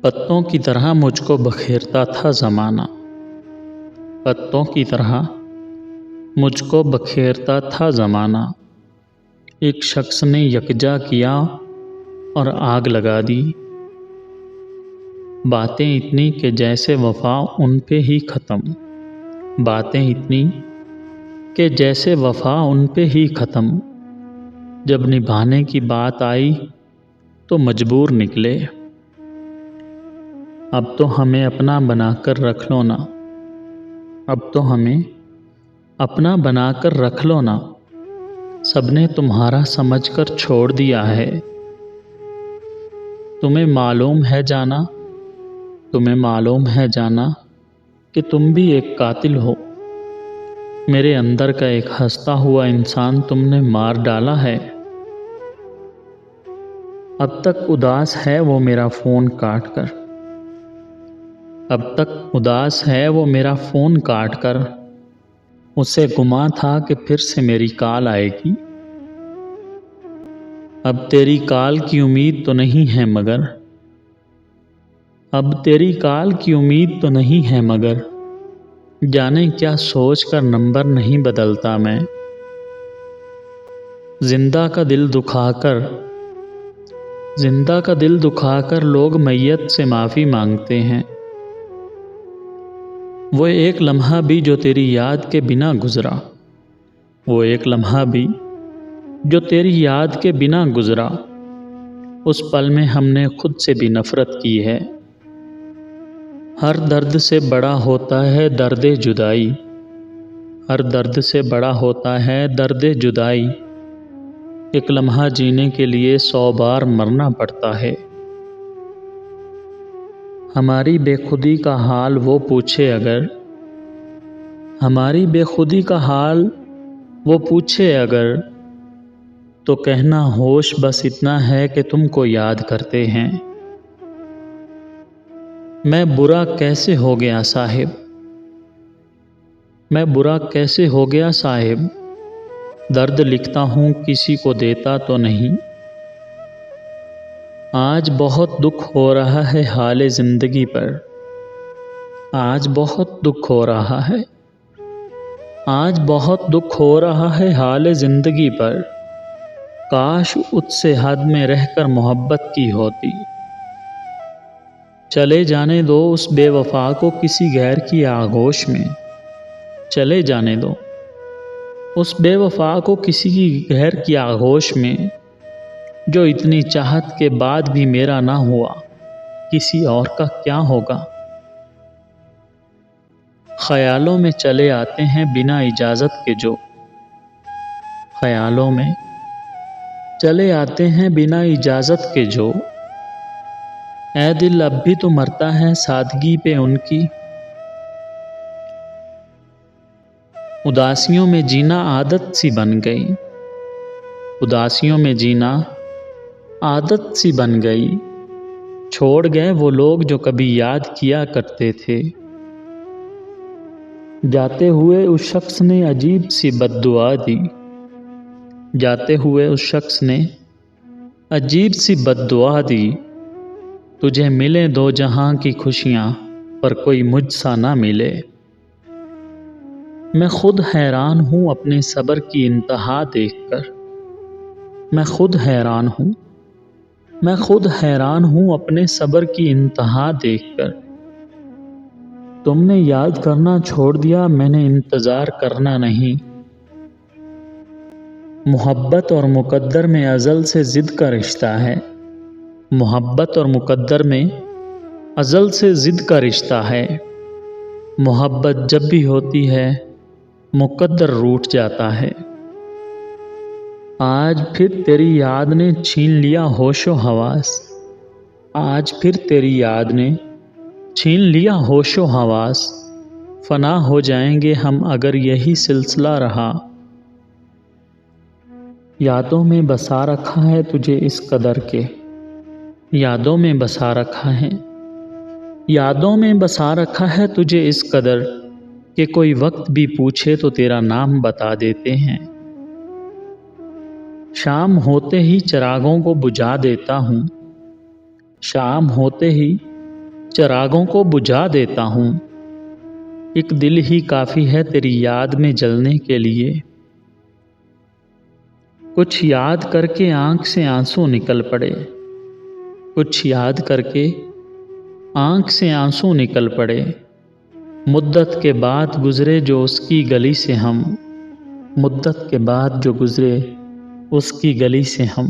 پتوں کی طرح مجھ کو بکھیرتا تھا زمانہ، پتوں کی طرح مجھ کو بکھیرتا تھا زمانہ۔ ایک شخص نے یکجا کیا اور آگ لگا دی۔ باتیں اتنی کہ جیسے وفا ان پہ ہی ختم، باتیں اتنی کہ جیسے وفا ان پہ ہی ختم۔ جب نبھانے کی بات آئی تو مجبور نکلے۔ اب تو ہمیں اپنا بنا کر رکھ لو نا، اب تو ہمیں اپنا بنا کر رکھ لو نا، سب نے تمہارا سمجھ کر چھوڑ دیا ہے۔ تمہیں معلوم ہے جانا، تمہیں معلوم ہے جانا کہ تم بھی ایک قاتل ہو۔ میرے اندر کا ایک ہنستا ہوا انسان تم نے مار ڈالا ہے۔ اب تک اداس ہے وہ میرا فون کاٹ کر، اب تک اداس ہے وہ میرا فون کاٹ کر۔ اسے گمان تھا کہ پھر سے میری کال آئے گی۔ اب تیری کال کی امید تو نہیں ہے مگر، اب تیری کال کی امید تو نہیں ہے مگر، جانے کیا سوچ کر نمبر نہیں بدلتا میں۔ زندہ کا دل دکھا کر، زندہ کا دل دکھا کر لوگ میت سے معافی مانگتے ہیں۔ وہ ایک لمحہ بھی جو تیری یاد کے بنا گزرا، وہ ایک لمحہ بھی جو تیری یاد کے بنا گزرا، اس پل میں ہم نے خود سے بھی نفرت کی ہے۔ ہر درد سے بڑا ہوتا ہے درد جدائی، ہر درد سے بڑا ہوتا ہے درد جدائی، ایک لمحہ جینے کے لیے 100 بار مرنا پڑتا ہے۔ ہماری بے خودی کا حال وہ پوچھے اگر، ہماری بے خودی کا حال وہ پوچھے اگر، تو کہنا ہوش بس اتنا ہے کہ تم کو یاد کرتے ہیں۔ میں برا کیسے ہو گیا صاحب، میں برا کیسے ہو گیا صاحب، درد لکھتا ہوں کسی کو دیتا تو نہیں۔ آج بہت دکھ ہو رہا ہے حال زندگی پر، آج بہت دکھ ہو رہا ہے، آج بہت دکھ ہو رہا ہے حال زندگی پر، کاش اس سے حد میں رہ کر محبت کی ہوتی۔ چلے جانے دو اس بے وفا کو کسی غیر کی آغوش میں، چلے جانے دو اس بے وفا کو کسی غیر کی آغوش میں، جو اتنی چاہت کے بعد بھی میرا نہ ہوا، کسی اور کا کیا ہوگا۔ خیالوں میں چلے آتے ہیں بنا اجازت کے جو، خیالوں میں چلے آتے ہیں بنا اجازت کے جو، اے دل اب بھی تو مرتا ہے سادگی پہ ان کی۔ اداسیوں میں جینا عادت سی بن گئی، اداسیوں میں جینا عادت سی بن گئی، چھوڑ گئے وہ لوگ جو کبھی یاد کیا کرتے تھے۔ جاتے ہوئے اس شخص نے عجیب سی بد دعا دی، جاتے ہوئے اس شخص نے عجیب سی بد دعا دی، تجھے ملے دو جہاں کی خوشیاں پر کوئی مجھ سا نہ ملے۔ میں خود حیران ہوں اپنے صبر کی انتہا دیکھ کر، میں خود حیران ہوں، میں خود حیران ہوں اپنے صبر کی انتہا دیکھ کر۔ تم نے یاد کرنا چھوڑ دیا میں نے انتظار کرنا نہیں۔ محبت اور مقدر میں ازل سے ضد کا رشتہ ہے، محبت اور مقدر میں ازل سے ضد کا رشتہ ہے، محبت جب بھی ہوتی ہے مقدر روٹھ جاتا ہے۔ آج پھر تیری یاد نے چھین لیا ہوش و حواس، آج پھر تیری یاد نے چھین لیا ہوش و حواس، فنا ہو جائیں گے ہم اگر یہی سلسلہ رہا۔ یادوں میں بسا رکھا ہے تجھے اس قدر کے، یادوں میں بسا رکھا ہے، یادوں میں بسا رکھا ہے تجھے اس قدر کہ کوئی وقت بھی پوچھے تو تیرا نام بتا دیتے ہیں۔ شام ہوتے ہی چراغوں کو بجھا دیتا ہوں، شام ہوتے ہی چراغوں کو بجھا دیتا ہوں، ایک دل ہی کافی ہے تیری یاد میں جلنے کے لیے۔ کچھ یاد کر کے آنکھ سے آنسو نکل پڑے، کچھ یاد کر کے آنکھ سے آنسو نکل پڑے، مدت کے بعد گزرے جو اس کی گلی سے ہم، مدت کے بعد جو گزرے اس کی گلی سے ہم۔